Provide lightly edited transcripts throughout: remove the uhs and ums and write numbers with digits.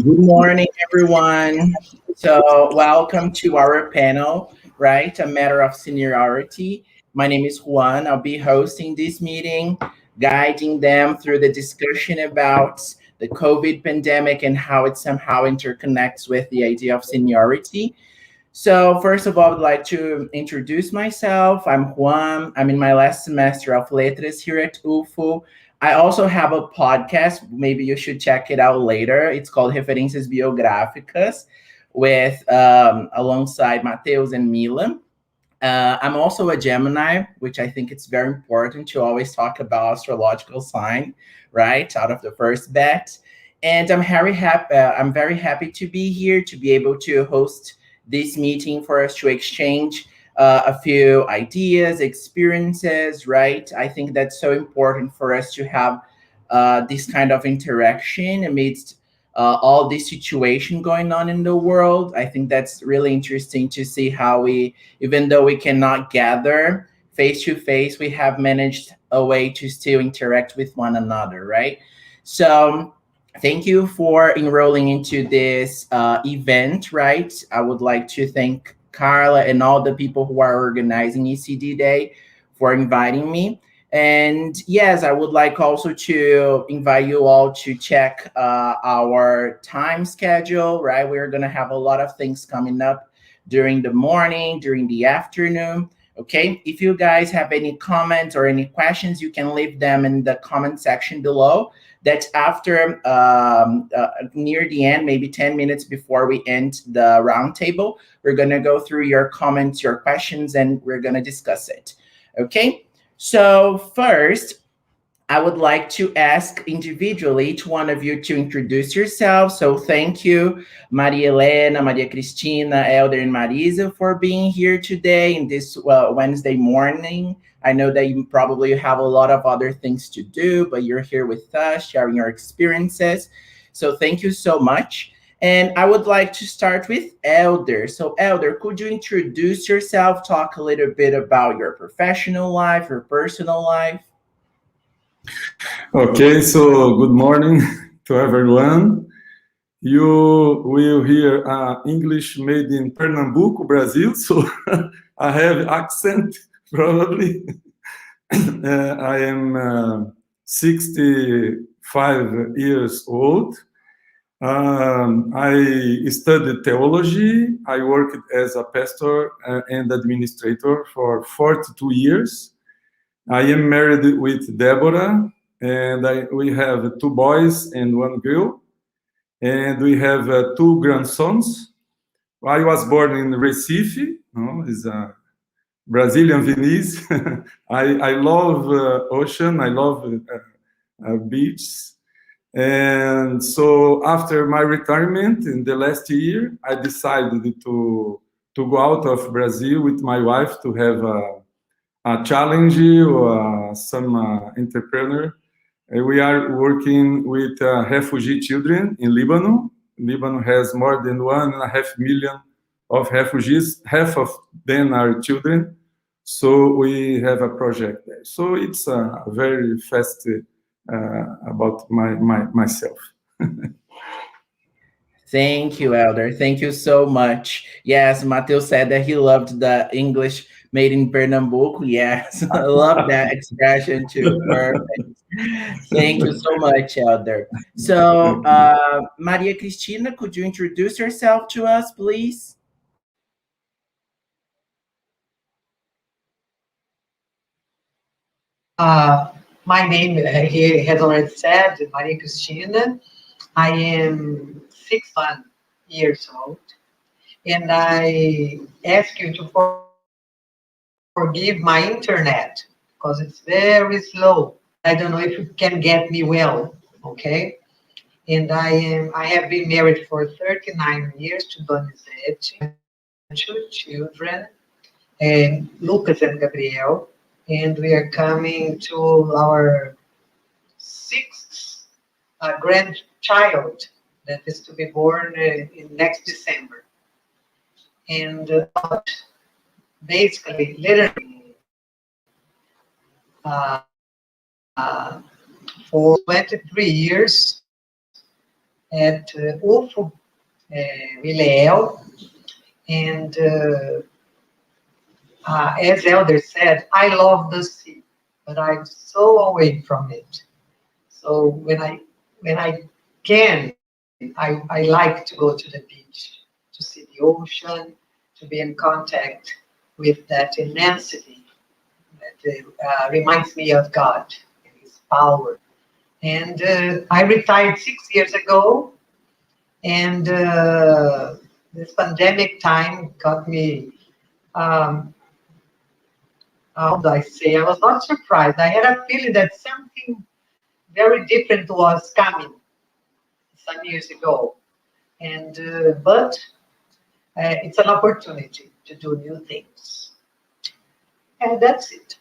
Good morning, everyone. So, welcome to our panel, right? A Matter of Seniority. My name is Juan. I'll be hosting this meeting, guiding them through the discussion about the COVID pandemic and how it somehow interconnects with the idea of seniority. So, first of all, I'd like to introduce myself. I'm Juan. I'm in my last semester of Letras here at UFO. I also have a podcast. Maybe you should check it out later. It's called Referências Biográficas with alongside Mateus and Milan. I'm also a Gemini, which I think it's very important to always talk about astrological sign, right? Out of the first bet. And I'm very happy to be here to be able to host this meeting for us to exchange a few ideas, experiences, right? I think that's so important for us to have this kind of interaction amidst all this situation going on in the world. I think that's really interesting to see how we, even though we cannot gather face to face, we have managed a way to still interact with one another, right? So, thank you for enrolling into this event, right? I would like to thank Carla and all the people who are organizing ECD Day for inviting me. And yes, I would like also to invite you all to check our time schedule, right? We're going to have a lot of things coming up during the morning, during the afternoon. Okay, if you guys have any comments or any questions, you can leave them in the comment section below. That's after near the end, maybe 10 minutes before we end the roundtable. We're going to go through your comments, your questions, and we're going to discuss it. Okay, so first, I would like to ask individually each one of you to introduce yourself. So thank you, Maria Helena, Maria Cristina, Elder, and Marisa for being here today in this Wednesday morning. I know that you probably have a lot of other things to do, but you're here with us, sharing your experiences. So thank you so much. And I would like to start with Elder. So, Elder, could you introduce yourself, talk a little bit about your professional life, your personal life? Okay, so good morning to everyone. You will hear English made in Pernambuco, Brazil, so I have accent probably. I am 65 years old. I studied theology. I worked as a pastor and administrator for 42 years. I am married with Deborah, and we have two boys and one girl, and we have two grandsons. I was born in Recife, is a Brazilian Venice. I love ocean, I love beach. And so after my retirement in the last year, I decided to go out of Brazil with my wife to have a challenge or some entrepreneur. We are working with refugee children in Lebanon. Lebanon has more than 1.5 million of refugees. Half of them are children. So we have a project there. So it's very fast about myself. Thank you, Elder. Thank you so much. Yes, Matheus said that he loved the English made in Pernambuco. Yes, I love that expression too. Perfect. Thank you so much, Elder. So, Maria Cristina, could you introduce yourself to us, please? My name, he has already said, Maria Cristina. I am 61 years old, and I ask you to forgive my internet because it's very slow. I don't know if you can get me well, okay? And I have been married for 39 years to Donizete, two children, and Lucas and Gabriel, and we are coming to our sixth grandchild that is to be born in next December. And basically, literally, uh, for 23 years, at UFO Vileel, and as Elder said, I love the sea, but I'm so away from it. So when I can, I like to go to the beach to see the ocean, to be in contact with that immensity that reminds me of God and His power. And I retired 6 years ago, and this pandemic time got me. Um, how do I say? I was not surprised. I had a feeling that something very different was coming some years ago, and but it's an opportunity to do new things, and that's it.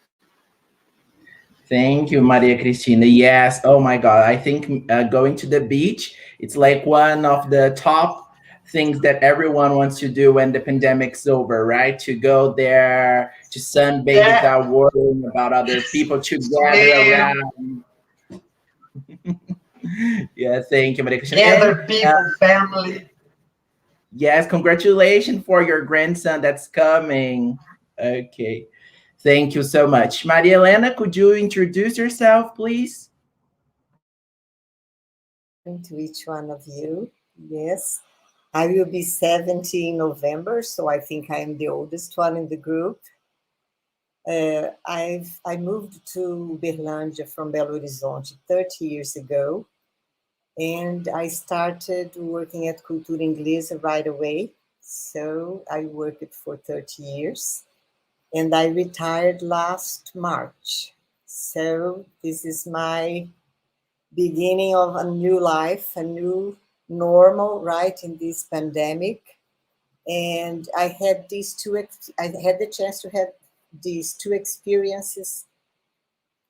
Thank you, Maria Cristina. Yes. Oh my God. I think going to the beach, it's like one of the top things that everyone wants to do when the pandemic's over, right? To go there, to sunbathe That without worrying about other people, to gather swim, around. Yeah. Thank you, Maria Cristina. And gather people, family. yes, congratulations for your grandson that's coming. Okay. Thank you so much. Maria Elena, could you introduce yourself, please? To each one of you. Yes, I will be 70 in November, so I think I am the oldest one in the group. I moved to Berlândia from Belo Horizonte 30 years ago, and I started working at Cultura Inglesa right away. So I worked for 30 years, and I retired last March. So this is my beginning of a new life, a new normal, right, in this pandemic. And I had I had the chance to have these two experiences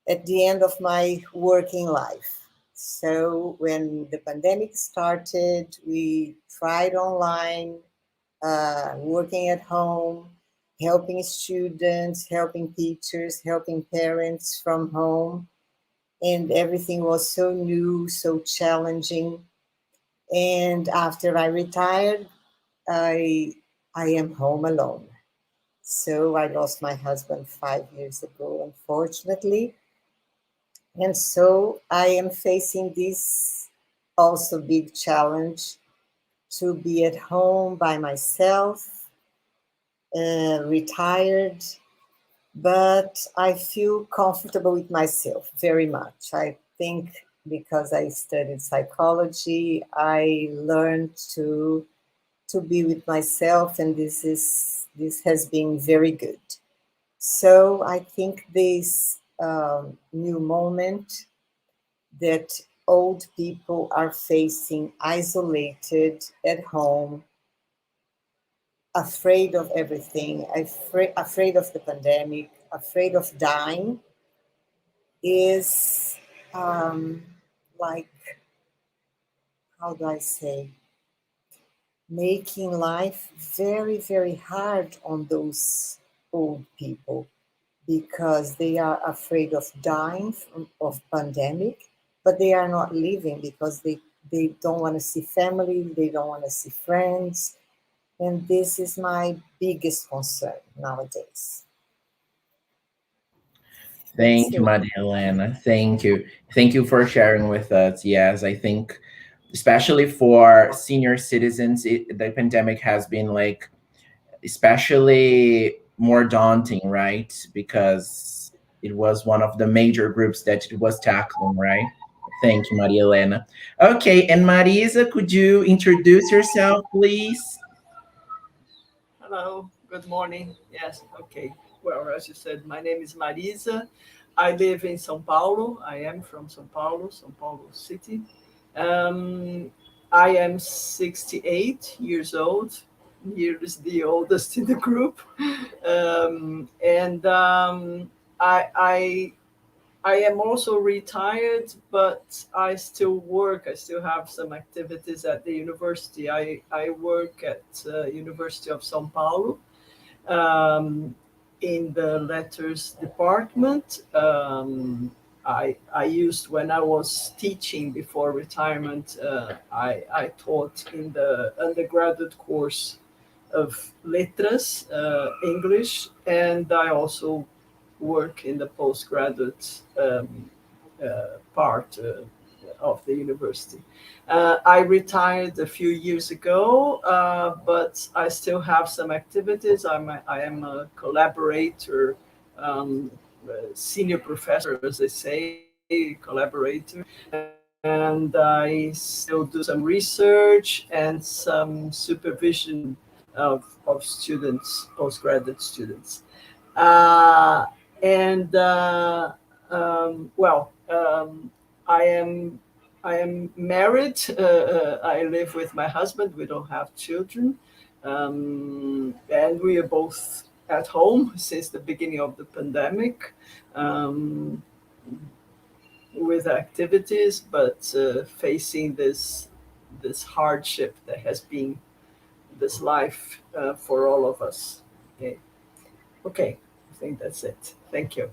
at the end of my working life. So when the pandemic started, we tried online, working at home, helping students, helping teachers, helping parents from home. And everything was so new, so challenging. And after I retired, I I am home alone. So I lost my husband 5 years ago, unfortunately. And so I am facing this also big challenge to be at home by myself, retired, but I feel comfortable with myself very much. I think because I studied psychology, I learned to be with myself, and this has been very good. So I think this new moment that old people are facing, isolated at home, afraid of everything, afraid of the pandemic, afraid of dying, is um, like, how do I say, making life very, very hard on those old people because they are afraid of dying of pandemic, but they are not living because they don't want to see family, they don't want to see friends. And this is my biggest concern nowadays. That's Thank you, it. Maria Elena. Thank you. Thank you for sharing with us. Yes, I think, especially for senior citizens, the pandemic has been like, especially more daunting, right? Because it was one of the major groups that it was tackling, right? Thank you, Maria Elena. Okay, and Marisa, could you introduce yourself, please? Hello, good morning. Yes, okay. Well, as you said, my name is Marisa. I live in São Paulo. I am from São Paulo City. Um, I am 68 years old. Here is the oldest in the group. And I am also retired, but I still work. I still have some activities at the university. I work at University of São Paulo um, in the letters department. I used when I was teaching before retirement. I taught in the undergraduate course of letras, English, and I also work in the postgraduate part of the university. I retired a few years ago, but I still have some activities. I am a collaborator, um, senior professor, as they say, collaborator, and I still do some research and some supervision of students, postgraduate students. Uh, and well, I am I am married. I live with my husband. We don't have children, and we are both at home since the beginning of the pandemic, um, with activities, but facing this hardship that has been this life for all of us. Okay. Okay, I think that's it. Thank you.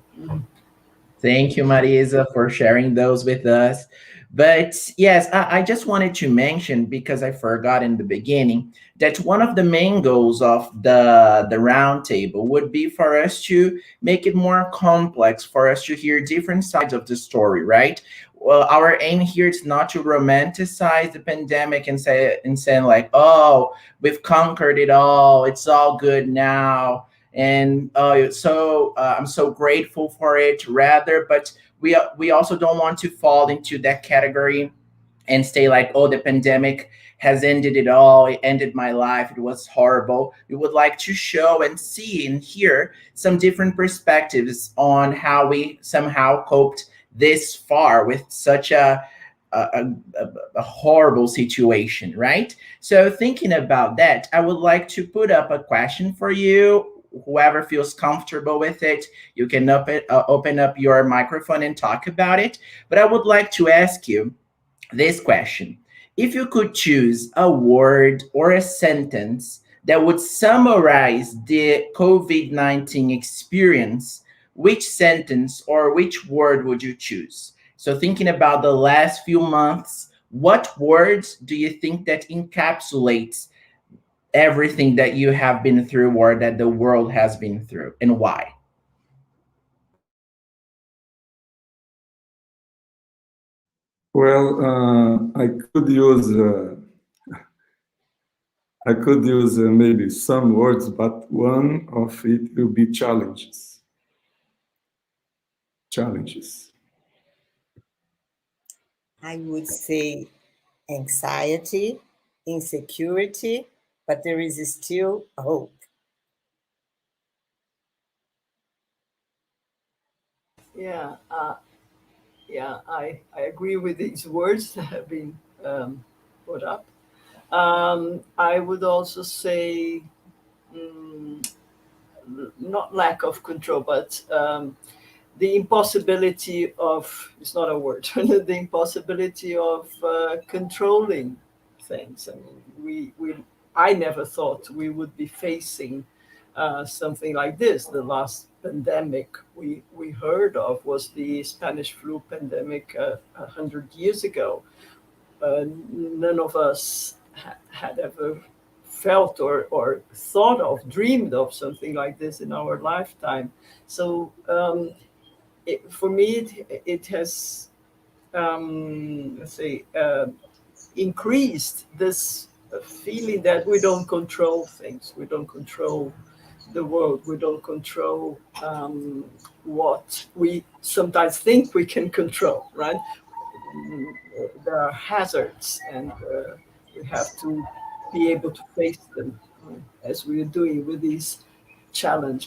Thank you, Marisa, for sharing those with us. But yes, I just wanted to mention, because I forgot in the beginning, that one of the main goals of the roundtable would be for us to make it more complex, for us to hear different sides of the story, right? Well, our aim here is not to romanticize the pandemic and saying like, oh, we've conquered it all, it's all good now, and I'm so grateful for it, rather. But we also don't want to fall into that category and stay like, oh, the pandemic has ended it all, it ended my life, it was horrible. We would like to show and see and hear some different perspectives on how we somehow coped this far with such a horrible situation, right? So, thinking about that, I would like to put up a question for you. Whoever feels comfortable with it, you can open up your microphone and talk about it. But I would like to ask you this question: if you could choose a word or a sentence that would summarize the COVID 19 experience, which sentence or which word would you choose? So, thinking about the last few months, what words do you think that encapsulates everything that you have been through or that the world has been through, and why? Well, I could use maybe some words, but one of it will be challenges. Challenges. I would say anxiety, insecurity, but there is still hope. Yeah, yeah, I agree with these words that have been put up. I would also say, mm, not lack of control, but the impossibility of, it's not a word, the impossibility of controlling things. I mean, I never thought we would be facing something like this. The last pandemic we heard of was the Spanish flu pandemic 100 years ago. None of us had ever felt or thought of, dreamed of something like this in our lifetime. So for me, it has, let's say, increased this feeling that we don't control things, we don't control the world, we don't control what we sometimes think we can control, right? There are hazards, and we have to be able to face them, as we are doing with these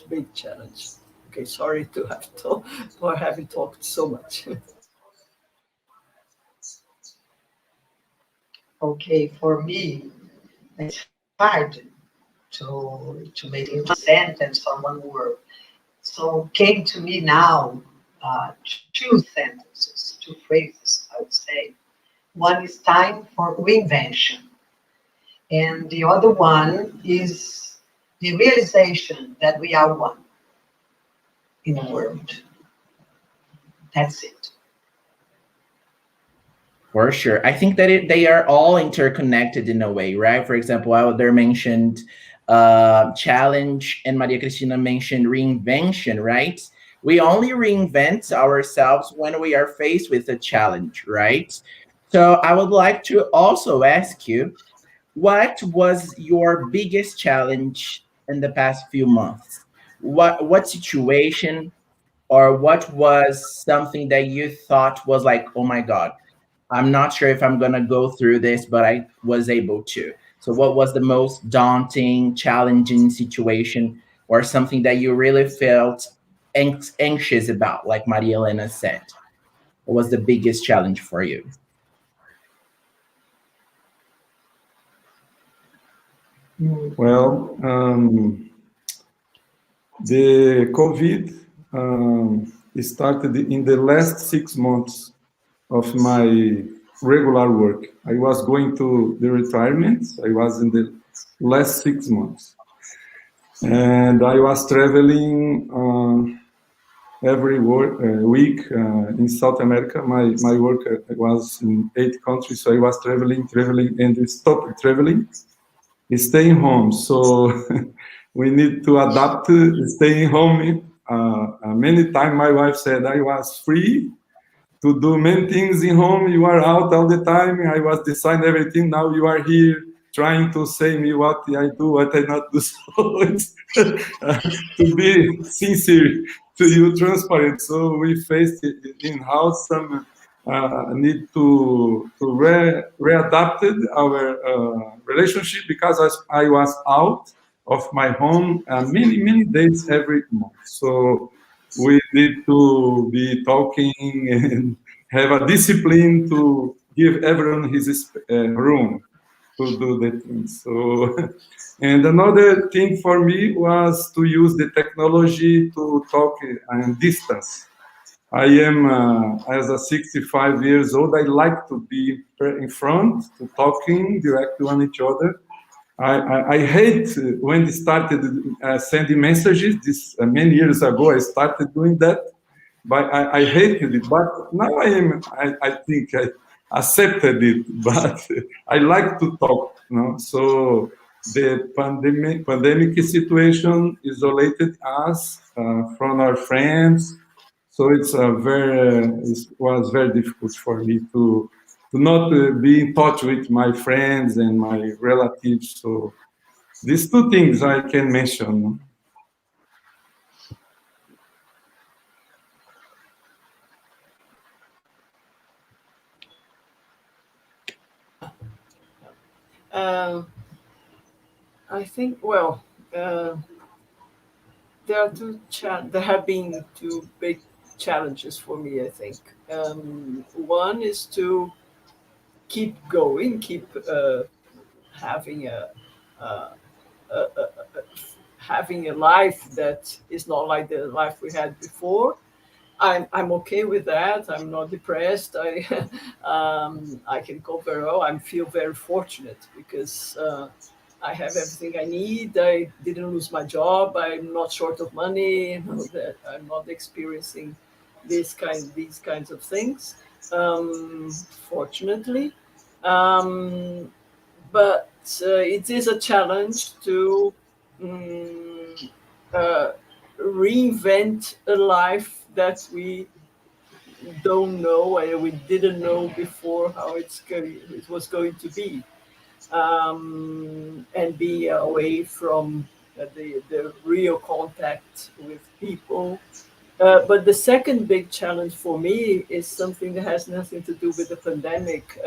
big challenge. Okay, sorry to have to for having talked so much. Okay, for me, it's hard to make into a sentence or one word. So came to me now two sentences, two phrases, I would say. One is time for reinvention, and the other one is the realization that we are one in the world. That's it. For sure. I think that they are all interconnected in a way, right? For example, Elder mentioned challenge, and Maria Cristina mentioned reinvention, right? We only reinvent ourselves when we are faced with a challenge, right? So I would like to also ask you, what was your biggest challenge in the past few months? What situation, or what was something that you thought was like, oh my God, I'm not sure if I'm going to go through this, but I was able to. So, what was the most daunting, challenging situation, or something that you really felt anxious about, like Maria Elena said? What was the biggest challenge for you? Well, the COVID started in the last 6 months of my regular work. I was going to the retirement. I was in the last 6 months, and I was traveling every week in South America. My work was in 8 countries, so I was traveling, and stopped traveling, staying home. So we need to adapt to staying home. Many times my wife said I was free to do many things in home. You are out all the time. I was designing everything. Now you are here trying to say me what I do, what I not do. So it's to be sincere, to you transparent. So we faced in house some need to readapted our relationship, because I was out of my home many days every month. So we need to be talking and have a discipline to give everyone his room to do the things. So, and another thing for me was to use the technology to talk in distance. I am, as a 65 years old, I like to be in front, to talking directly on each other. I hate when they started sending messages. This many years ago, I started doing that, but I hated it. But now I think I accepted it. But I like to talk. You know? So the pandemic situation isolated us from our friends. So it was very difficult for me to not be in touch with my friends and my relatives. So these two things I can mention. Um, I think, well, there have been two big challenges for me, I think. One is to keep going, keep having uh, a, a, having a life that is not like the life we had before. I'm okay with that. I'm not depressed. I can cope very well. I feel very fortunate because I have everything I need. I didn't lose my job. I'm not short of money. You know, that I'm not experiencing these kinds of things. Fortunately, um, but it is a challenge to um, uh, reinvent a life that we don't know and we didn't know before how it was going to be, and be away from the real contact with people. But the second big challenge for me is something that has nothing to do with the pandemic.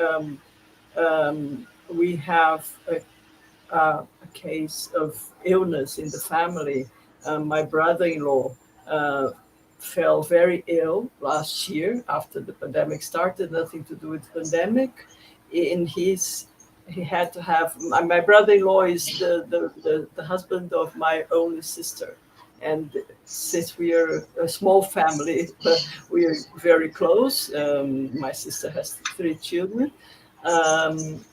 We have a case of illness in the family. My brother-in-law uh, fell very ill last year after the pandemic started. Nothing to do with the pandemic. In his, he had to have. My brother-in-law is the husband of my only sister, and since we are a small family, we are very close. My sister has 3 children, and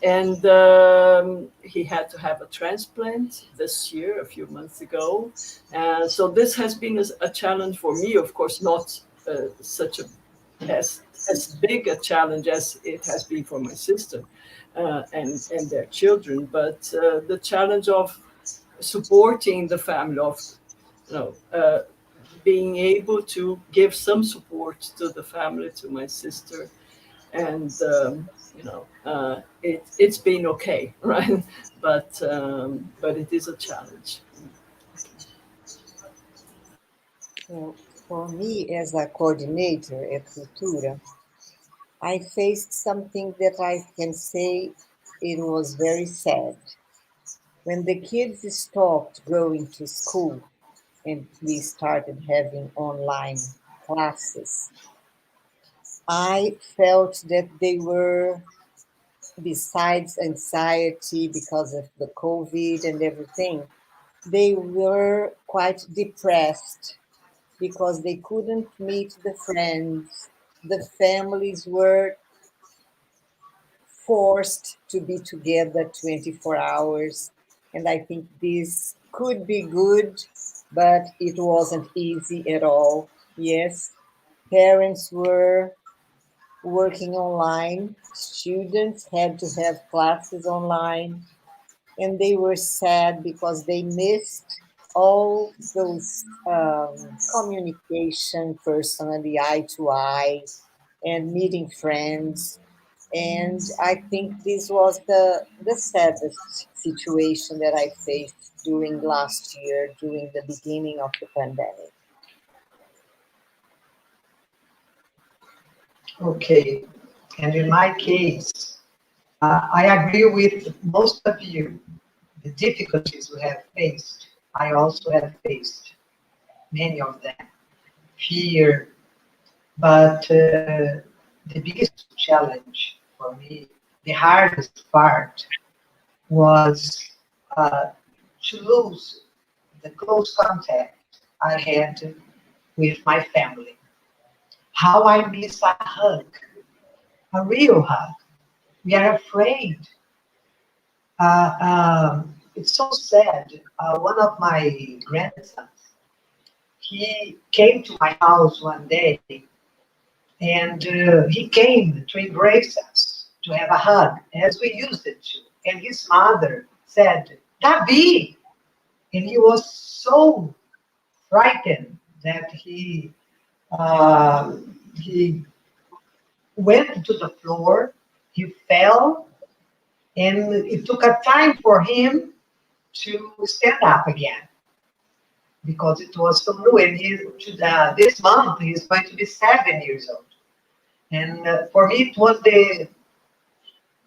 he had to have a transplant this year, a few months ago. So this has been a challenge for me, of course, not such a as as big a challenge as it has been for my sister and their children, but the challenge of supporting the family, of you know, being able to give some support to the family, to my sister, and it's been okay, right? But it is a challenge. Well, for me, as a coordinator at Cultura, I faced something that I can say it was very sad. When the kids stopped going to school and we started having online classes, I felt that they were, besides anxiety because of the COVID and everything, they were quite depressed because they couldn't meet the friends. The families were forced to be together 24 hours. And I think this could be good, but it wasn't easy at all. Yes, parents were working online, students had to have classes online, and they were sad because they missed all those communication personally, eye to eye, and meeting friends. And I think this was the saddest situation that I faced during last year, during the beginning of the pandemic. Okay. And in my case, I agree with most of you. The difficulties we have faced, I also have faced many of them. Fear, but the biggest challenge for me, the hardest part, was uh, to lose the close contact I had with my family. How I miss a hug, a real hug. We are afraid. It's so sad. One of my grandsons, he came to my house one day, and he came to embrace us, to have a hug, as we used it to. And his mother said, Davi! And he was so frightened that he went to the floor, he fell, and it took a time for him to stand up again because it was so new. And this month he's going to be 7 years old. And for me, it was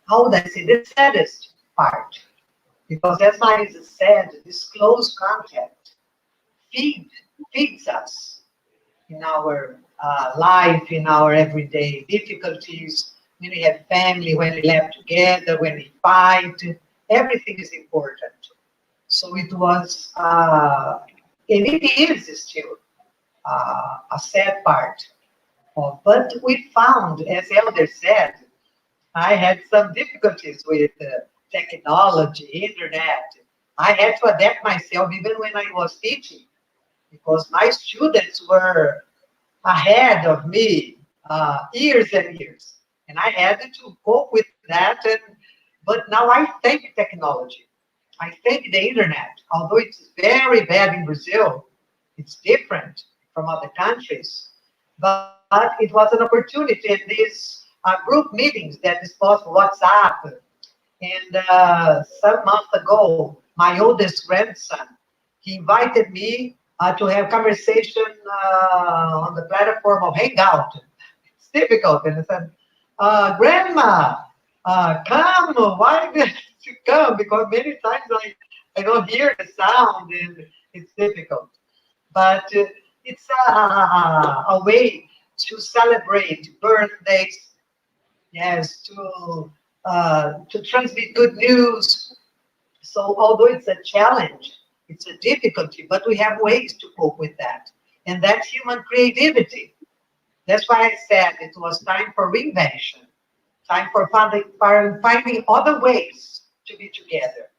how would I say, the saddest part. Because as Marisa said, this close contact feed, feeds us in our life, in our everyday difficulties, when we have family, when we laugh together, when we fight, everything is important. So it was, and it is still a sad part. But we found, as Elder said, I had some difficulties with technology, internet. I had to adapt myself even when I was teaching because my students were ahead of me years and years. And I had to cope with that. But now I thank technology. I thank the internet. Although it's very bad in Brazil, it's different from other countries. But it was an opportunity in these group meetings that is possible, WhatsApp. And some months ago, my oldest grandson, he invited me to have conversation on the platform of Hangout. It's difficult. And I said, Grandma, come. Why did you come? Because many times I don't hear the sound and it's difficult. But it's a way to celebrate birthdays, yes, to transmit good news. So although it's a challenge, it's a difficulty, but we have ways to cope with that. And that's human creativity. That's why I said it was time for reinvention, time for finding other ways to be together.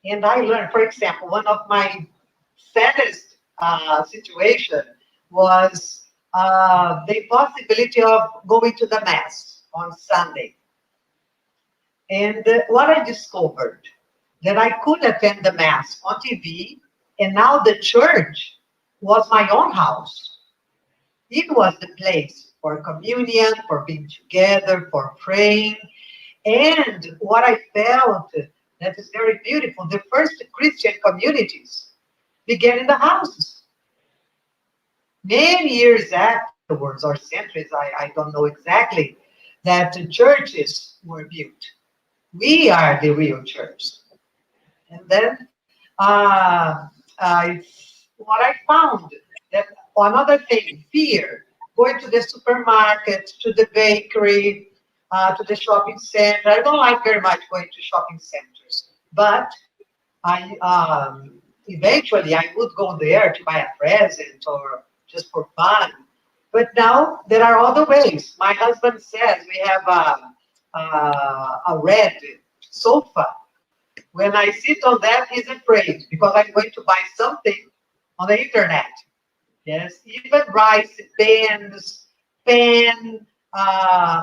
And I learned, for example, one of my saddest situation was the possibility of going to the Mass on Sunday. And what I discovered, that I could attend the Mass on TV, and now the church was my own house. It was the place for communion, for being together, for praying. And what I felt that is very beautiful, the first Christian communities began in the houses. Many years afterwards, or centuries, I don't know exactly, that the churches were built. We are the real church. And then what I found that another thing, fear, going to the supermarket, to the bakery, to the shopping center. I don't like very much going to shopping centers, but I eventually I would go there to buy a present or just for fun. But now there are other ways. My husband says we have a red sofa. When I sit on that, he's afraid because I'm going to buy something on the internet. Yes, even rice, pens, pen,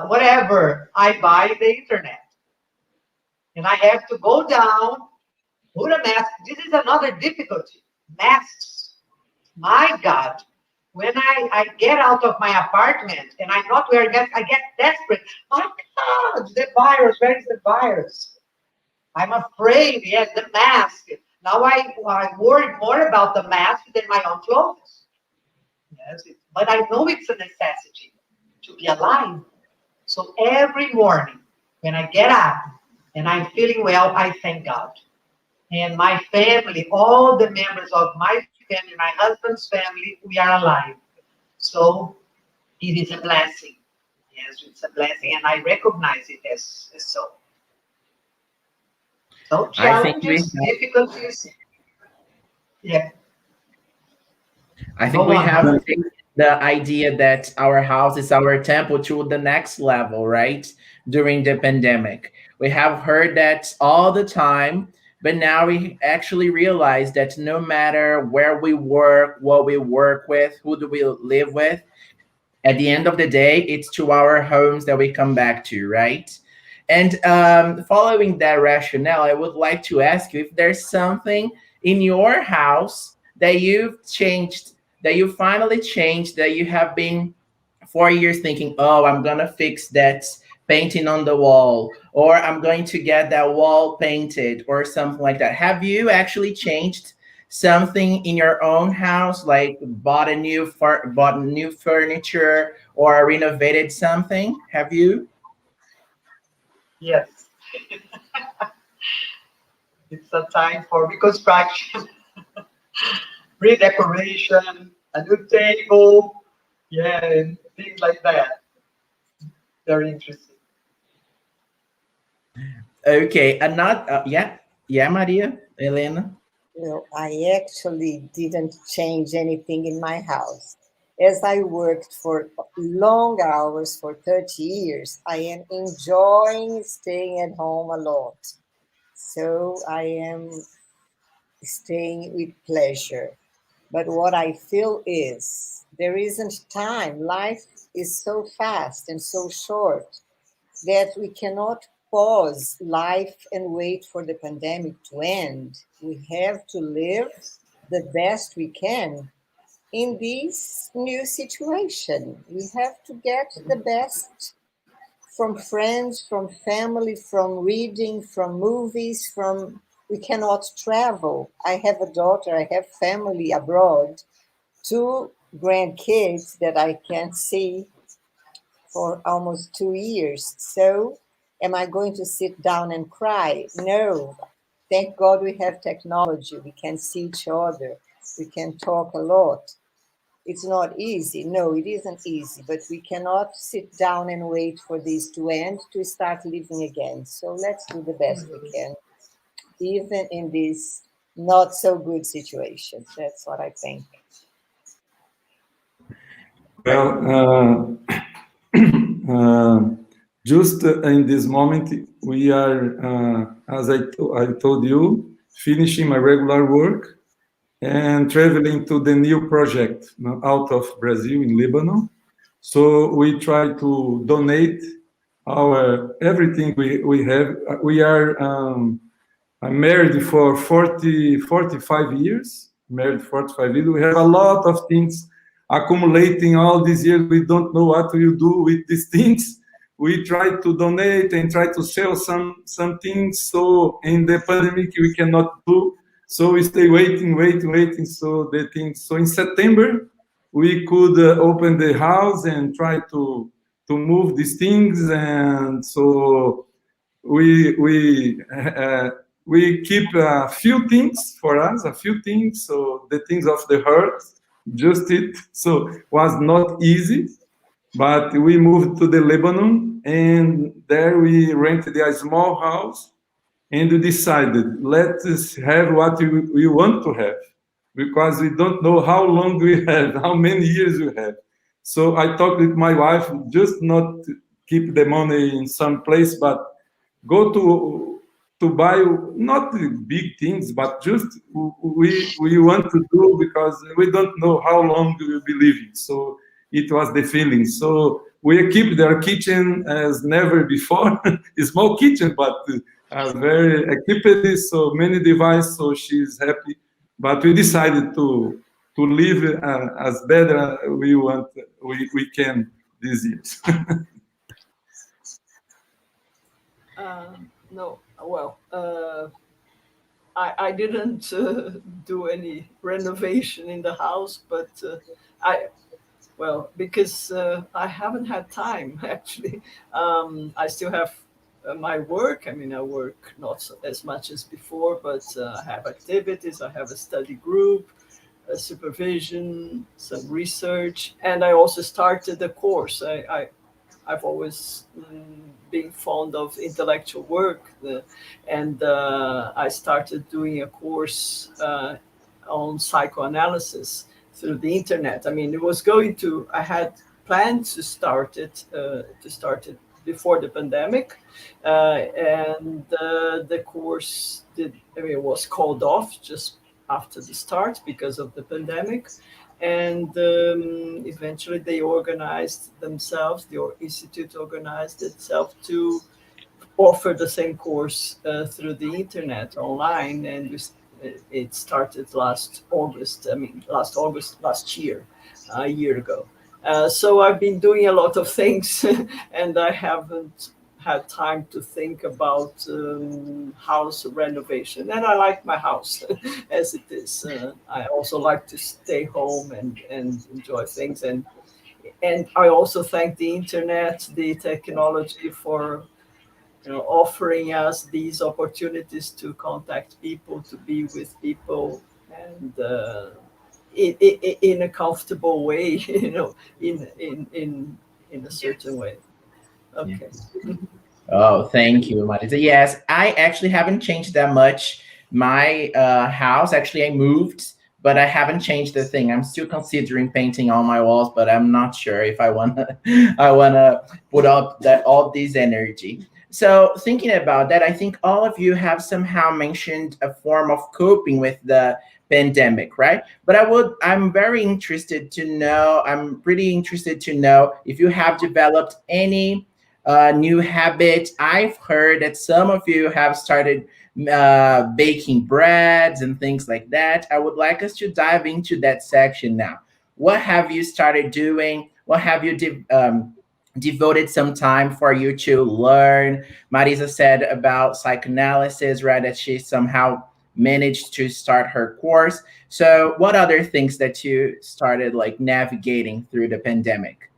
whatever I buy the internet. And I have to go down, put a mask. This is another difficulty. Masks. My God. When I get out of my apartment and I'm not wearing masks, I get desperate. My God, the virus, where is the virus? I'm afraid, yes, the mask. Now I worry more about the mask than my own clothes. Yes, but I know it's a necessity to be alive. So every morning when I get up and I'm feeling well, I thank God. And my family, all the members of my family, my husband's family, we are alive. So it is a blessing. Yes, it's a blessing, and I recognize it as so. So I think we challenges, difficulties, yeah, I think go we on, have Mark. taken the idea that our house is our temple to the next level, right? During the pandemic. We have heard that all the time, but now we actually realize that no matter where we work, what we work with, who do we live with, at the end of the day, it's to our homes that we come back to, right? And following that rationale, I would like to ask you if there's something in your house that you've changed, that you finally changed, that you have been 4 years thinking, oh, I'm gonna fix that painting on the wall, or I'm going to get that wall painted, or something like that. Have you actually changed something in your own house, like bought new furniture or renovated something? Have you? Yes, it's a time for reconstruction, redecoration, a new table, yeah, and things like that. Very interesting. Okay, and not yeah, Maria, Elena. Well, I actually didn't change anything in my house. As I worked for long hours for 30 years, I am enjoying staying at home a lot. So I am staying with pleasure. But what I feel is there isn't time. Life is so fast and so short that we cannot pause life and wait for the pandemic to end. We have to live the best we can in this new situation. We have to get the best from friends, from family, from reading, from movies, from we cannot travel. I have a daughter, I have family abroad, two grandkids that I can't see for almost 2 years. So, am I going to sit down and cry? No. Thank God we have technology. We can see each other. We can talk a lot. It's not easy. No, it isn't easy, but we cannot sit down and wait for this to end to start living again. So let's do the best we can, even in this not so good situation. That's what I think. Well, just in this moment, we are, as I told you, finishing my regular work. and traveling to the new project out of Brazil in Lebanon. So we try to donate our everything we have. We are I'm married for 45 years. Married 45 years. We have a lot of things accumulating all these years. We don't know what we do with these things. We try to donate and try to sell some things. So in the pandemic, we cannot do. So we stay waiting. So the things. So in September, we could open the house and try to move these things. And so we keep a few things for us, a few things. So the things of the heart, just it. So was not easy, but we moved to the Lebanon, and there we rented a small house, and we decided let's have what we want to have, because we don't know how long we have, how many years we have. So I talked with my wife, just not keep the money in some place, but go to buy not big things, but just we want to do, because we don't know how long we will be living. So it was the feeling. So we keep their kitchen as never before. A small kitchen, but very equipped. So many devices. So she's happy. But we decided to live as better we can these years. No, well, I didn't do any renovation in the house, but because I haven't had time actually. I still have my work. I mean, I work not as much as before, but I have activities. I have a study group, a supervision, some research, and I also started a course. I've always been fond of intellectual work, and I started doing a course on psychoanalysis through the internet. I mean, I had planned to start it before the pandemic, and the course it was called off just after the start because of the pandemic. And eventually they organized themselves, the institute organized itself to offer the same course through the internet online. And it started last August, last year, a year ago. So I've been doing a lot of things and I haven't had time to think about house renovation. And I like my house as it is. I also like to stay home and enjoy things. And I also thank the internet, the technology for offering us these opportunities to contact people, to be with people, and in a comfortable way, in a certain way. Okay. Oh, thank you, Marisa. Yes, I actually haven't changed that much. My house, actually, I moved, but I haven't changed the thing. I'm still considering painting all my walls, but I'm not sure if I wanna, I wanna put up that all this energy. So thinking about that, I think all of you have somehow mentioned a form of coping with the pandemic, right? But I'm very interested to know. I'm pretty interested to know if you have developed any new habit. I've heard that some of you have started baking breads and things like that. I would like us to dive into that section now. What have you started doing? What have you devoted some time for you to learn? Marisa said about psychoanalysis, right? That she somehow managed to start her course. So, what other things that you started like navigating through the pandemic?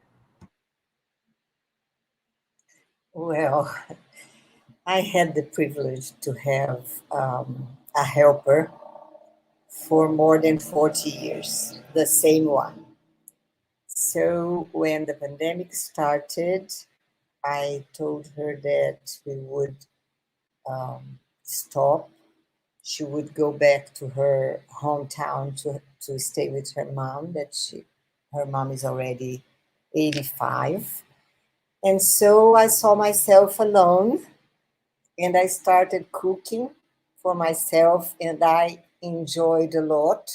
Well, I had the privilege to have a helper for more than 40 years, the same one. So when the pandemic started, I told her that we would stop. She would go back to her hometown to stay with her mom, her mom is already 85. And so I saw myself alone and I started cooking for myself and I enjoyed a lot.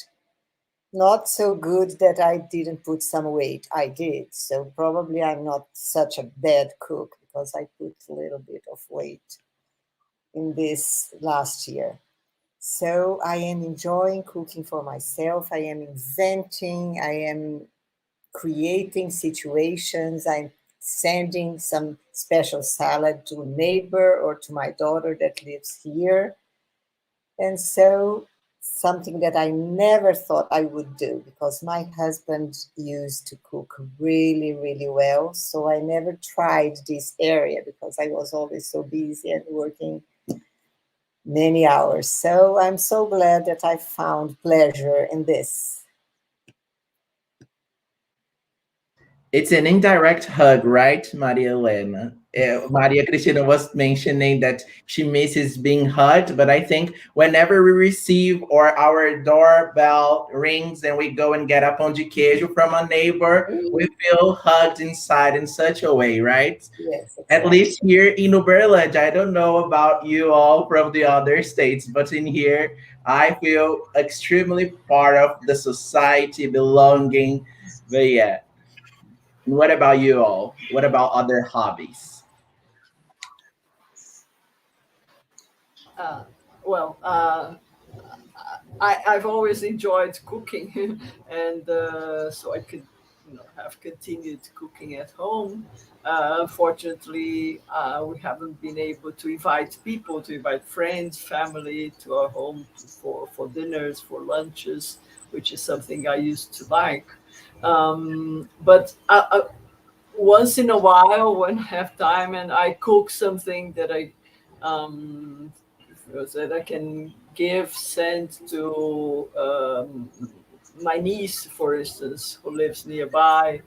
not so good that I didn't put some weight. I did. So probably I'm not such a bad cook because I put a little bit of weight in this last year. So I am enjoying cooking for myself. I am inventing. I am creating situations. I'm sending some special salad to a neighbor or to my daughter that lives here. And so something that I never thought I would do because my husband used to cook really, really well. So I never tried this area because I was always so busy and working many hours. So I'm so glad that I found pleasure in this. It's an indirect hug, right, Maria Elena? Maria Cristina was mentioning that she misses being hugged, but I think whenever we receive or our doorbell rings and we go and get a pão de queijo from a neighbor, we feel hugged inside in such a way, right? Yes, At exactly. least here in Uberlândia, I don't know about you all from the other states, but in here, I feel extremely part of the society, belonging. But yeah, what about you all? What about other hobbies? Uh, well, I've always enjoyed cooking, and so I could, have continued cooking at home. Unfortunately, we haven't been able to invite people, to invite friends, family to our home for dinners, for lunches, which is something I used to like. But once in a while, when I have time, and I cook something that um, that I can send to my niece, for instance, who lives nearby.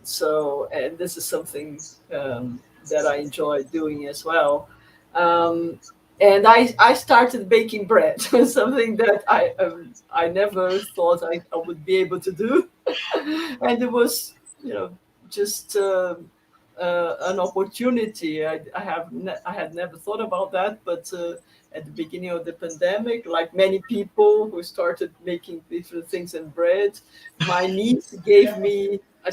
So, and this is something that I enjoy doing as well. Um, and I started baking bread, something that I never thought I would be able to do. And it was, just an opportunity. I had never thought about that, but at the beginning of the pandemic, like many people who started making different things in bread, my niece gave me a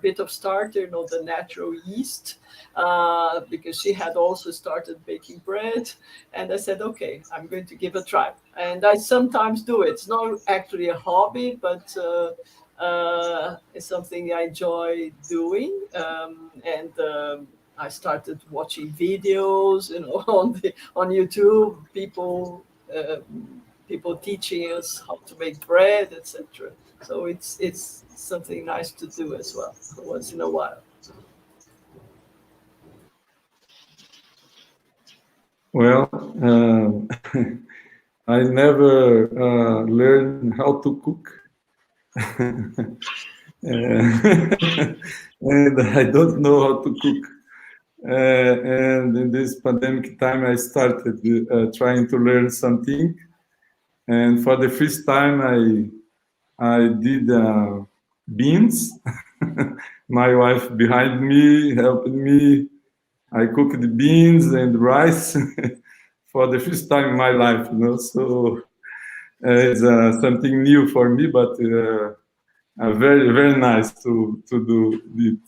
bit of starter, the natural yeast, because she had also started baking bread. And I said, okay, I'm going to give a try. And I sometimes do it. It's not actually a hobby, but it's something I enjoy doing. And I started watching videos, on YouTube, uh, people teaching us how to make bread, etc. So it's something nice to do as well once in a while. Well, I never learned how to cook. And I don't know how to cook. And in this pandemic time, I started trying to learn something. And for the first time, I did beans. My wife behind me helping me. I cooked beans and rice for the first time in my life. So it's something new for me, but very, very nice to do it.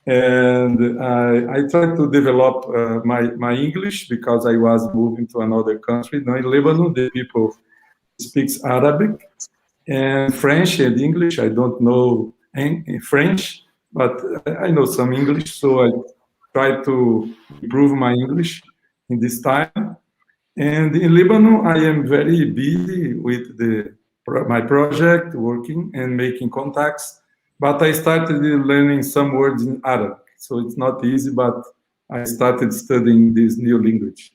And I tried to develop my English because I was moving to another country. Now in Lebanon, the people speaks Arabic and French and English. I don't know French, but I know some English, so I try to improve my English in this time. And in Lebanon, I am very busy with my project, working and making contacts. But I started learning some words in Arabic, so it's not easy. But I started studying this new language.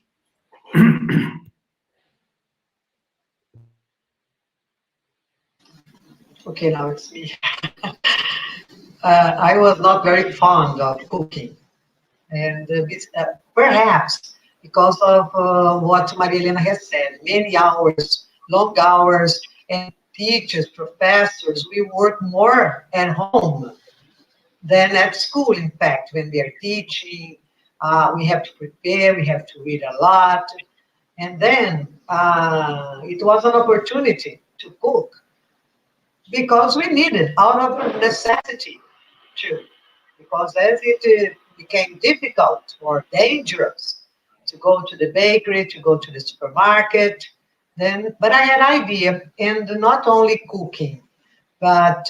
Okay, now it's me. I was not very fond of cooking, and perhaps because of what Maria Helena has said, many hours, long hours, and teachers, professors, we work more at home than at school. In fact, when we are teaching, we have to prepare, we have to read a lot, and then it was an opportunity to cook because we needed out of necessity too. Because as it became difficult or dangerous to go to the bakery, to go to the supermarket, then, but I had idea, and not only cooking, but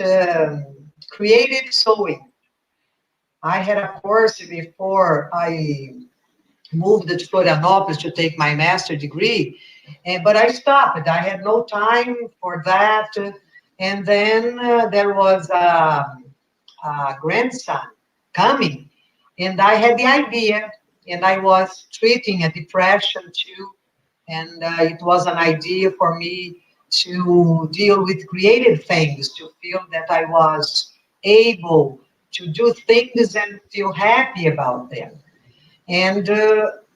creative sewing. I had a course before I moved to Florianópolis to take my master degree, but I stopped. I had no time for that. And then there was a grandson coming, and I had the idea, and I was treating a depression too, and it was an idea for me to deal with creative things, to feel that I was able to do things and feel happy about them. And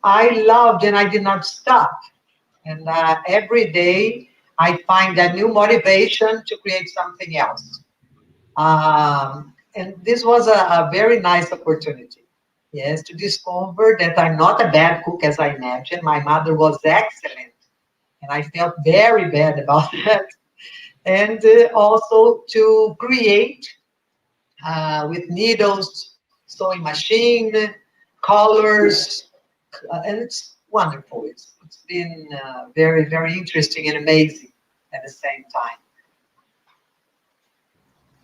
I loved, and I did not stop. And every day I find a new motivation to create something else. And this was a very nice opportunity. Yes, to discover that I'm not a bad cook as I imagined. My mother was excellent, and I felt very bad about that. And also to create with needles, sewing machine, colors, and it's wonderful. It's been very, very interesting and amazing at the same time.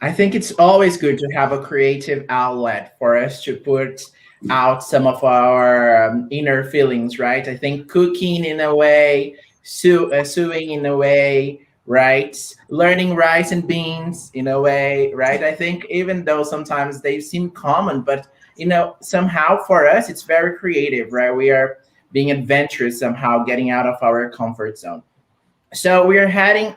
I think it's always good to have a creative outlet for us to put out some of our inner feelings, right? I think cooking in a way, sewing in a way, right? Learning rice and beans in a way, right? I think even though sometimes they seem common, but somehow for us it's very creative, right? We are being adventurous somehow, getting out of our comfort zone. So we are heading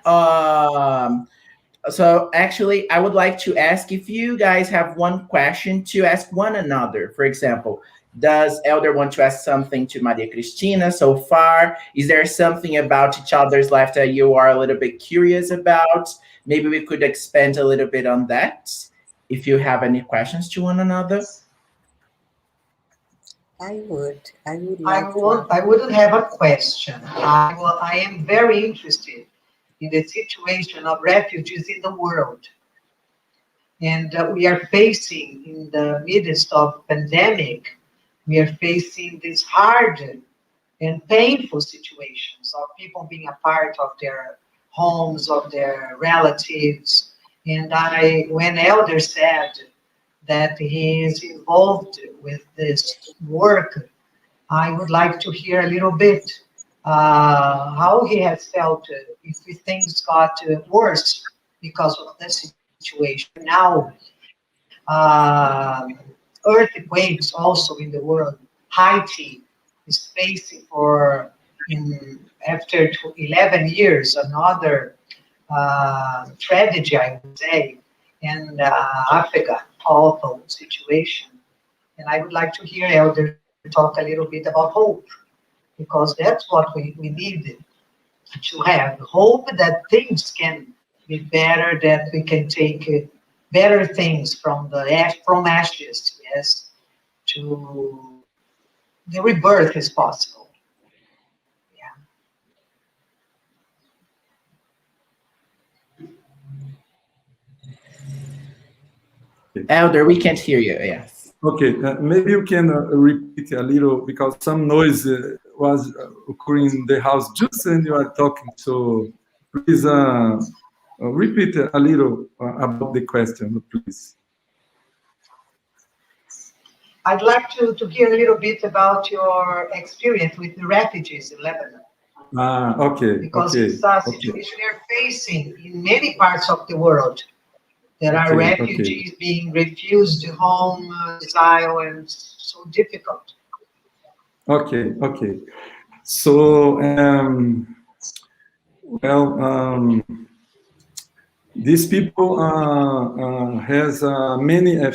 so actually, I would like to ask if you guys have one question to ask one another. For example, does Elder want to ask something to Maria Cristina so far? Is there something about each other's life that you are a little bit curious about? Maybe we could expand a little bit on that. If you have any questions to one another. I would. I would like one. I wouldn't have a question. I am very interested in the situation of refugees in the world. And we are facing, in the midst of pandemic, we are facing this hard and painful situations of people being apart of their homes, of their relatives. And when Elder said that he is involved with this work, I would like to hear a little bit how he has felt if things got worse because of the situation. Now, earthquakes also in the world. Haiti is facing after 11 years another tragedy, I would say, and Africa, awful situation. And I would like to hear Elder talk a little bit about hope, because that's what we need to have. Hope that things can be better, that we can take better things from ashes, yes, to the rebirth is possible. Yeah. Elder, we can't hear you. Yes. Okay, maybe you can repeat a little because some noise was occurring in the house just when you are talking. So please repeat a little about the question, please. I'd like to hear a little bit about your experience with the refugees in Lebanon. Okay. Because it's a situation we're facing in many parts of the world. There are refugees being refused home, exile, and so difficult. Okay. So, these people has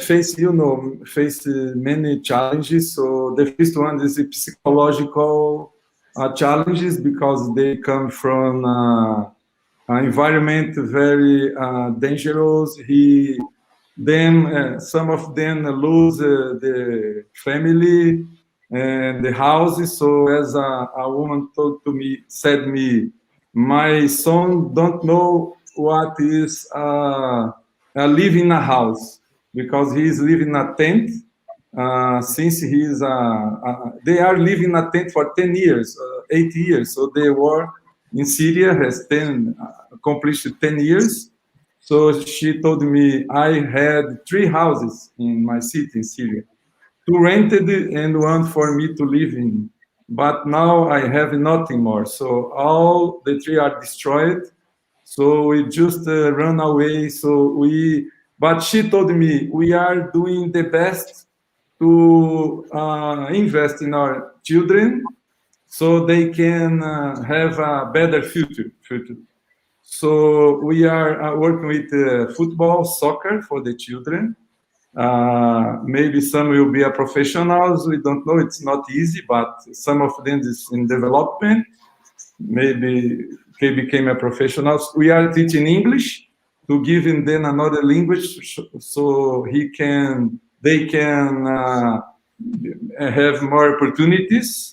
face many challenges. So the first one is the psychological challenges because they come from an environment very dangerous. Some of them lose the family and the houses. So as a woman said me, My son don't know what is live in a house because he is living in a tent since he is they are living in a tent for 10 years, 8 years. So the war in Syria has 10 accomplished 10 years. So she told me I had 3 houses in my city in Syria, 2 rented and 1 for me to live in. But now I have nothing more. So all the 3 are destroyed. So we just run away. But she told me we are doing the best to invest in our children so they can have a better future. So we are working with football, soccer for the children. Maybe some will be a professionals. We don't know. It's not easy, but some of them is in development. Maybe they became a professionals. We are teaching English to give him then another language so they can have more opportunities.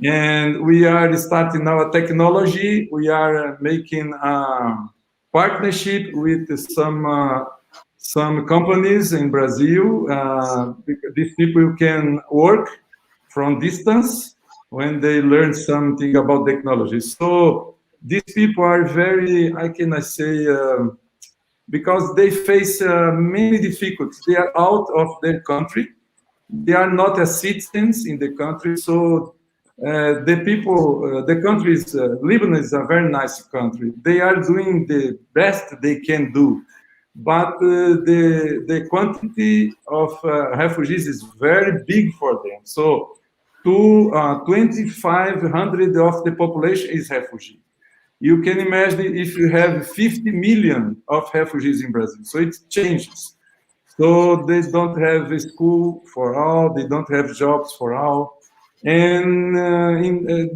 And we are starting now a technology. We are making a partnership with some companies in Brazil. These people can work from distance when they learn something about technology. So these people are very, how can I say, because they face many difficulties. They are out of their country. They are not as citizens in the country. So the country is, Lebanon is a very nice country. They are doing the best they can do. But the quantity of refugees is very big for them. So 2,500 of the population is refugee. You can imagine if you have 50 million of refugees in Brazil. So it changes. So they don't have a school for all, they don't have jobs for all. And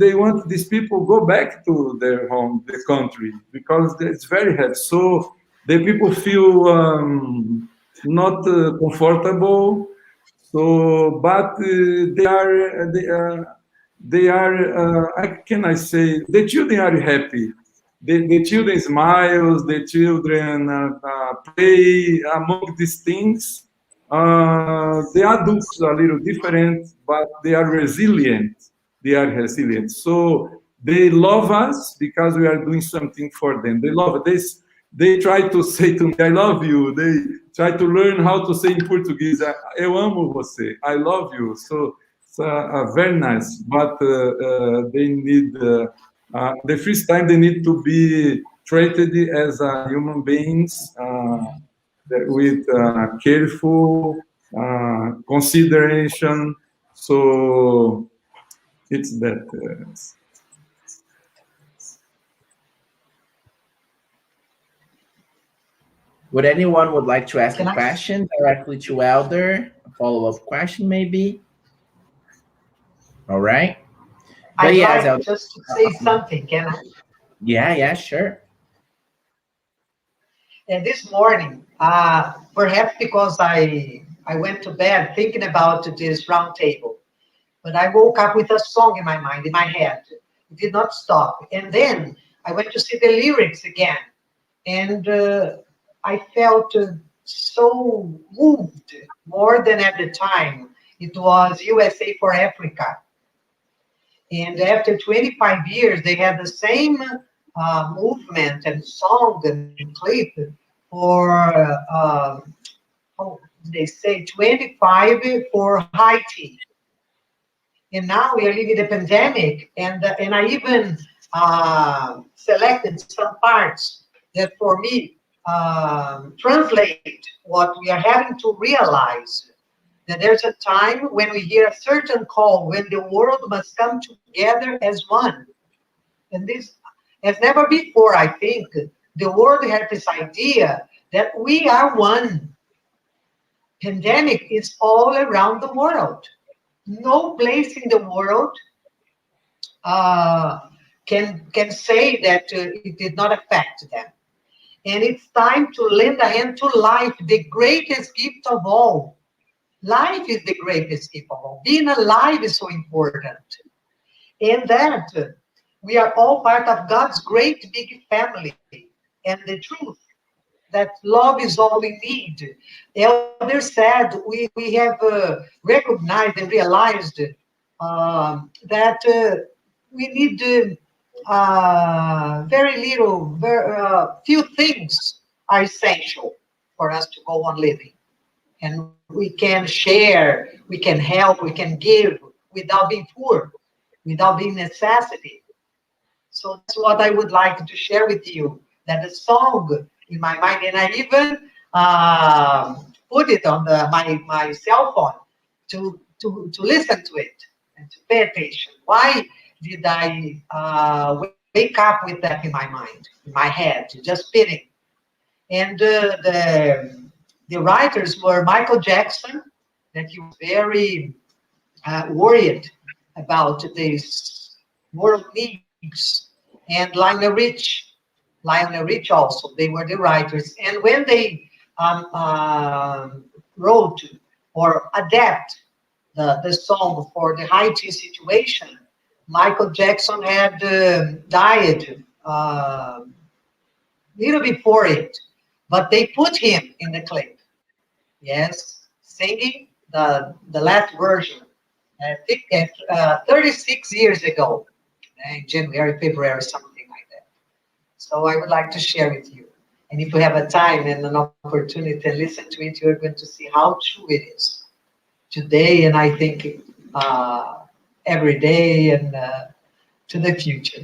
they want these people go back to their home, the country, because it's very hard. So the people feel not comfortable. So, but they are. How can I say? The children are happy. The children smiles. The children play among these things. The adults are a little different, but they are resilient. They are resilient. So they love us because we are doing something for them. They love this. They try to say to me, I love you. They try to learn how to say in Portuguese, eu amo você, I love you. So it's very nice. But they need, the first time they need to be treated as human beings with careful consideration. So it's that. Would anyone would like to ask a question directly to Elder? A follow-up question, maybe? All right. I'd like just to say something, can I? Yeah, sure. And this morning, perhaps because I went to bed thinking about this round table, but I woke up with a song in my mind, in my head. It did not stop. And then I went to see the lyrics again. And I felt so moved, more than at the time. It was USA for Africa. And after 25 years, they had the same movement and song and clip for, they say, 25 for Haiti. And now we are living the pandemic, and I even selected some parts that for me translate what we are having to realize, that there's a time when we hear a certain call, when the world must come together as one. And this, as never before, I think, the world had this idea that we are one. Pandemic is all around the world. No place in the world can say that it did not affect them. And it's time to lend a hand to life, the greatest gift of all. Life is the greatest gift of all. Being alive is so important. And that We are all part of God's great big family. And the truth that love is all we need. Elder said we have recognized and realized that we need very little, few things are essential for us to go on living. And we can share, we can help, we can give without being poor, without being necessity. So that's what I would like to share with you. That a song in my mind, and I even put it on my cell phone to listen to it and to pay attention. Why did I wake up with that in my mind, in my head, just spinning? And the writers were Michael Jackson, that he was very worried about this world needs, and Lionel Rich also. They were the writers, and when they wrote or adapt the song for the Haiti situation, Michael Jackson had died little before it, but they put him in the clip. Yes, singing the last version. I think 36 years ago, in January, February, something like that. So I would like to share with you. And if you have a time and an opportunity to listen to it, you're going to see how true it is today, and I think every day and to the future.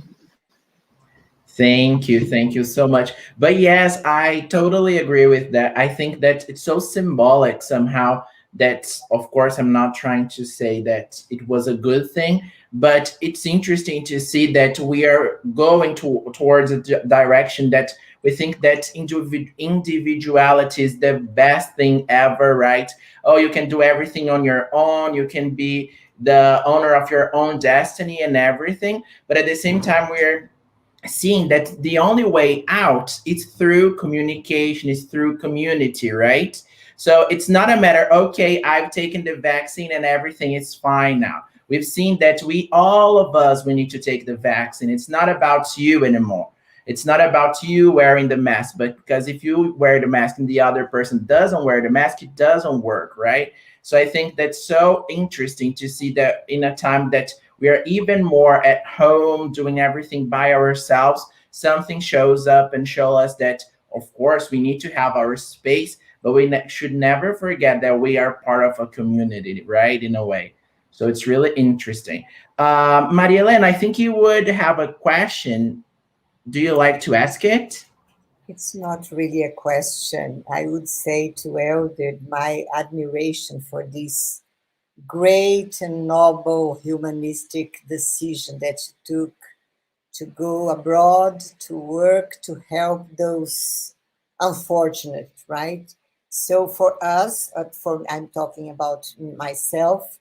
Thank you so much. But yes, I totally agree with that. I think that it's so symbolic somehow that, of course, I'm not trying to say that it was a good thing, but it's interesting to see that we are going towards a direction that we think that individuality is the best thing ever, right? Oh, you can do everything on your own, you can be the owner of your own destiny and everything. But at the same time, we're seeing that the only way out is through communication, is through community, right? So it's not a matter, okay, I've taken the vaccine and everything is fine now. We've seen that we, all of us, we need to take the vaccine. It's not about you anymore. It's not about you wearing the mask, but because if you wear the mask and the other person doesn't wear the mask, it doesn't work, right? So I think that's so interesting to see that in a time that we are even more at home doing everything by ourselves, something shows up and show us that of course we need to have our space, but we should never forget that we are part of a community, right, in a way. So it's really interesting. Maria Elena, I think you would have a question. Do you like to ask it? It's not really a question. I would say to Elder my admiration for this great and noble humanistic decision that you took to go abroad, to work, to help those unfortunate, right? So for us, for I'm talking about myself,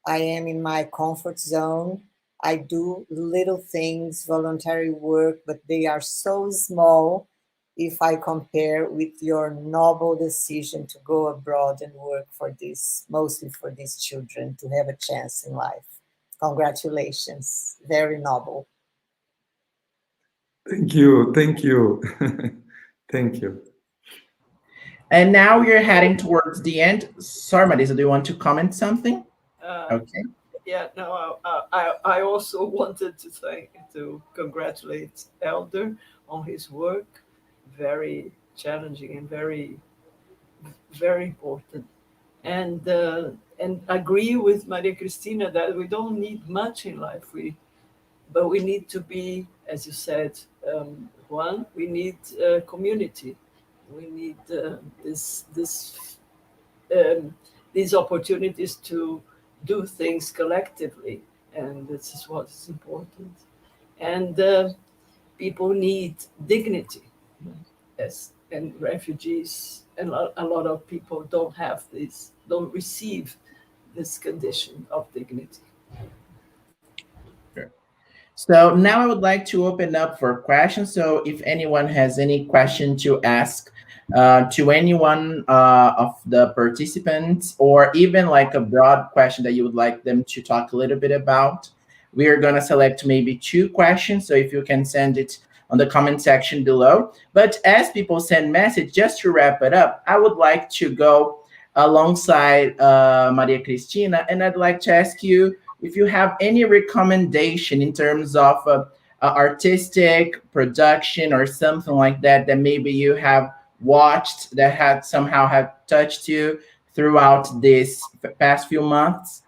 I am in my comfort zone. I do little things, voluntary work, but they are so small if I compare with your noble decision to go abroad and work for this, mostly for these children to have a chance in life. Congratulations, very noble. Thank you. Thank you. Thank you. And now we're heading towards the end. Sorry, Marisa, do you want to comment something? Uh, Okay. yeah, no, I also wanted to congratulate Elder on his work. Very challenging and very important. And agree with Maria Cristina that we don't need much in life. But we need to be, as you said, one. We need community. We need this um, these opportunities to do things collectively, and this is what is important. And people need dignity, yes, and refugees and a lot of people don't have this, don't receive this condition of dignity. Sure. So now I would like to open up for questions. So if anyone has any question to ask to anyone of the participants, or even like a broad question that you would like them to talk a little bit about, We are going to select maybe 2 questions. So if you can send it on the comment section below. But as people send message, just to wrap it up, I would like to go alongside Maria Cristina, and I'd like to ask you if you have any recommendation in terms of artistic production or something like that that maybe you have watched that had somehow have touched you throughout this past few months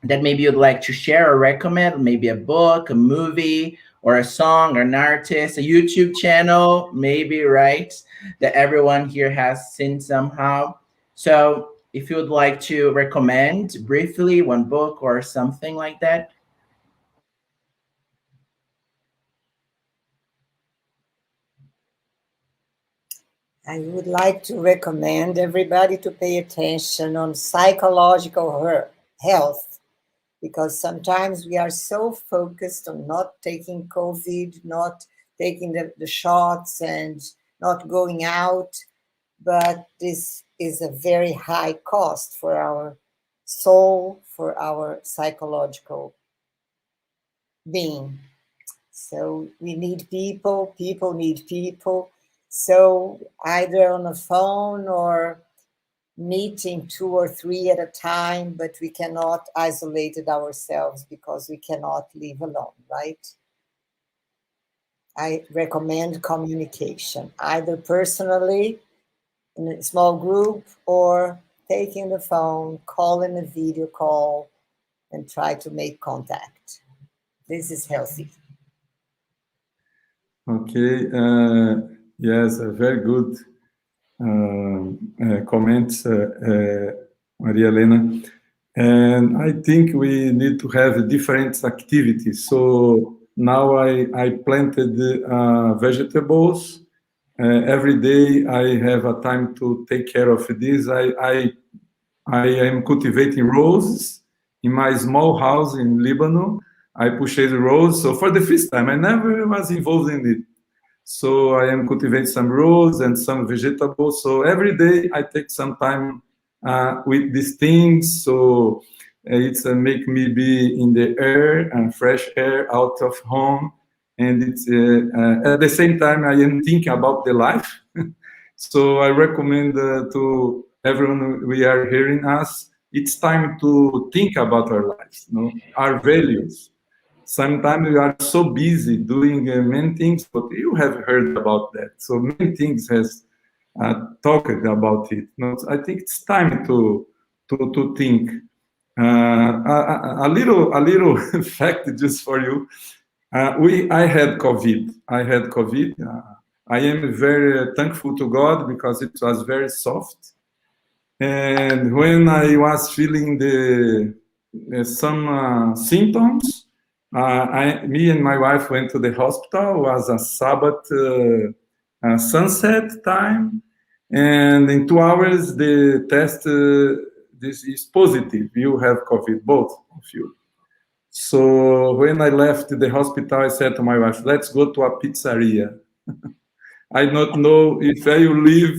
that maybe you'd like to share or recommend, maybe a book, a movie, or a song, or an artist, a YouTube channel, maybe, right? That everyone here has seen somehow. So if you would like to recommend briefly one book or something like that. I would like to recommend everybody to pay attention on psychological health, because sometimes we are so focused on not taking COVID, not taking the shots, and not going out. But this is a very high cost for our soul, for our psychological being. So we need people, people need people. So either on the phone or meeting 2 or 3 at a time, but we cannot isolate ourselves because we cannot live alone, right? I recommend communication, either personally in a small group or taking the phone, calling a video call, and try to make contact. This is healthy. Okay. Yes, very good comments, Maria Elena. And I think we need to have different activities. So now I planted vegetables. Every day I have a time to take care of this. I am cultivating roses in my small house in Lebanon. I pushed roses. So for the first time, I never was involved in it. So I am cultivating some roses and some vegetables. So every day I take some time with these things. So it's make me be in the air and fresh air out of home. And it's at the same time I am thinking about the life. So I recommend to everyone we are hearing us. It's time to think about our lives, you know, our values. Sometimes we are so busy doing many things, but you have heard about that. So many things has talked about it. No, I think it's time to think. A little fact just for you. I had COVID. I had COVID. I am very thankful to God because it was very soft. And when I was feeling some symptoms, me and my wife went to the hospital. It was a Sabbath sunset time, and in 2 hours the test this is positive. You have COVID, both of you. So when I left the hospital, I said to my wife, "Let's go to a pizzeria." I don't know if I will live.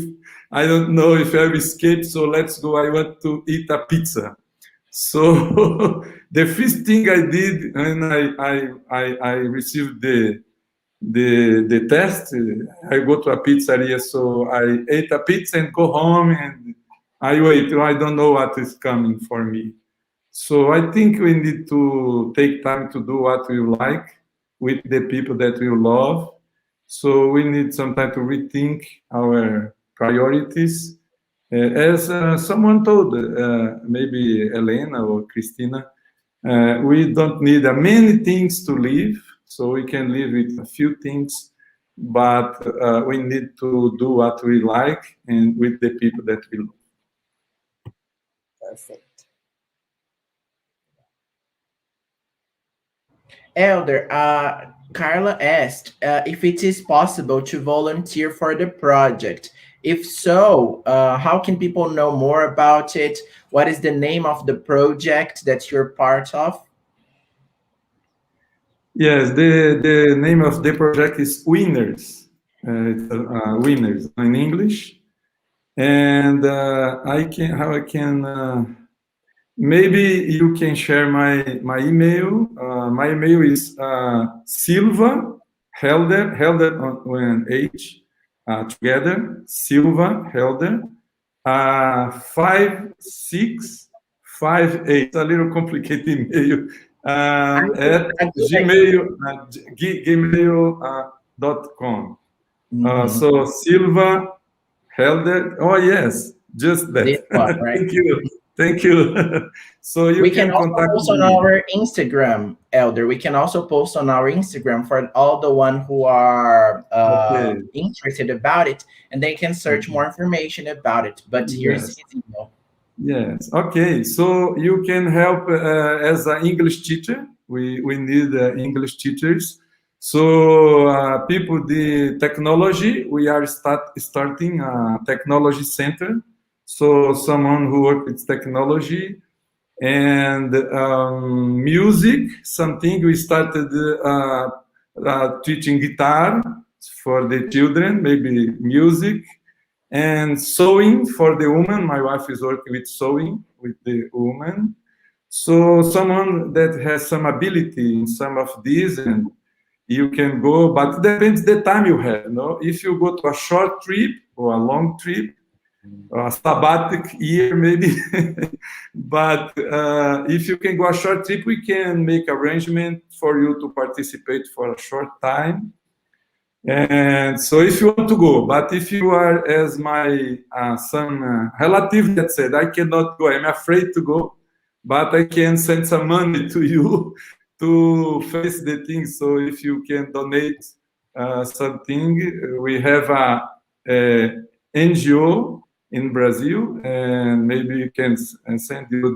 I don't know if I will escape. So let's go. I want to eat a pizza. So the first thing I did when I received the test, I go to a pizzeria. So I ate a pizza and go home and I wait. I don't know what is coming for me. So I think we need to take time to do what we like with the people that we love. So we need some time to rethink our priorities. As someone told, maybe Elena or Christina, we don't need many things to live, so we can live with a few things, but we need to do what we like and with the people that we love. Perfect. Elder, Carla asked if it is possible to volunteer for the project. If so, how can people know more about it? What is the name of the project that you're part of? Yes, the name of the project is Winners. It's Winners in English. And I can maybe you can share my email. My email is Silva Helder on H together, Silva Helder 5658. A little complicated email at gmail.com. So Silva Helder. Oh yes, just This that. one, right? Thank you. Thank you. So you We can can also contact post on me. our Instagram, Elder. We can also post on our Instagram for all the one who are Okay. interested about it, and they can search more information about it. But here's Yes. his email. Yes. Okay. So you can help as an English teacher. We need English teachers. So people, the technology, we are starting a technology center. So someone who works with technology and music, something we started teaching guitar for the children, maybe music, and sewing for the woman. My wife is working with sewing with the woman. So someone that has some ability in some of these, and you can go, but it depends the time you have. No, if you go to a short trip or a long trip, a sabbatic year maybe. But if you can go a short trip, we can make arrangement for you to participate for a short time. And so if you want to go, but if you are as my some relative that said, I cannot go, I'm afraid to go, but I can send some money to you to face the thing. So if you can donate something, we have a NGO in Brazil, and maybe you can send you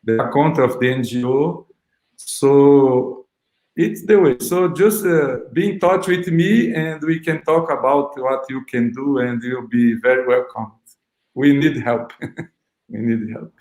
the account of the NGO. So it's the way. So just be in touch with me, and we can talk about what you can do, and you'll be very welcome. We need help. We need help.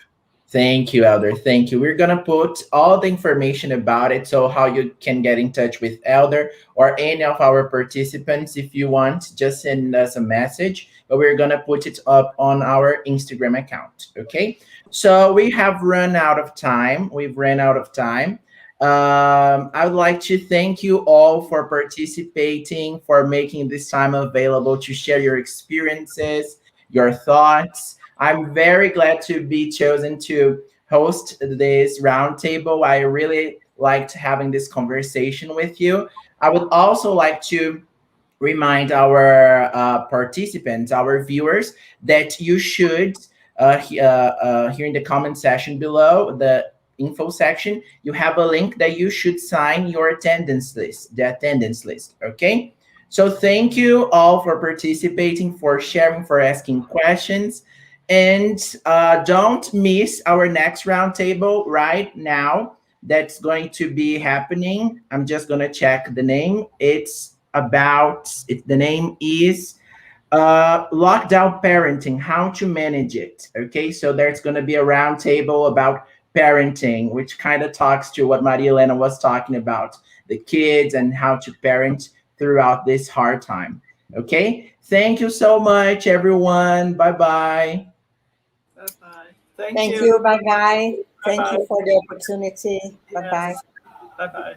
Thank you, Elder. Thank you. We're gonna put all the information about it, so how you can get in touch with Elder or any of our participants if you want. Just send us a message, but we're gonna put it up on our Instagram account. Okay. So we have run out of time. We've ran out of time. I would like to thank you all for participating, for making this time available to share your experiences, your thoughts. I'm very glad to be chosen to host this roundtable. I really liked having this conversation with you. I would also like to remind our participants, our viewers, that you should, here in the comment section below, the info section, you have a link that you should sign your attendance list, the attendance list, okay? So thank you all for participating, for sharing, for asking questions. And don't miss our next roundtable right now. That's going to be happening. I'm just going to check the name. The name is lockdown parenting, how to manage it. Okay, so there's going to be a roundtable about parenting, which kind of talks to what Maria Elena was talking about, the kids and how to parent throughout this hard time. Okay, thank you so much, everyone. Bye bye. Bye bye. Thank Thank you. you. Bye bye. Bye Thank bye. you for the opportunity. Bye bye. Yes. Bye bye.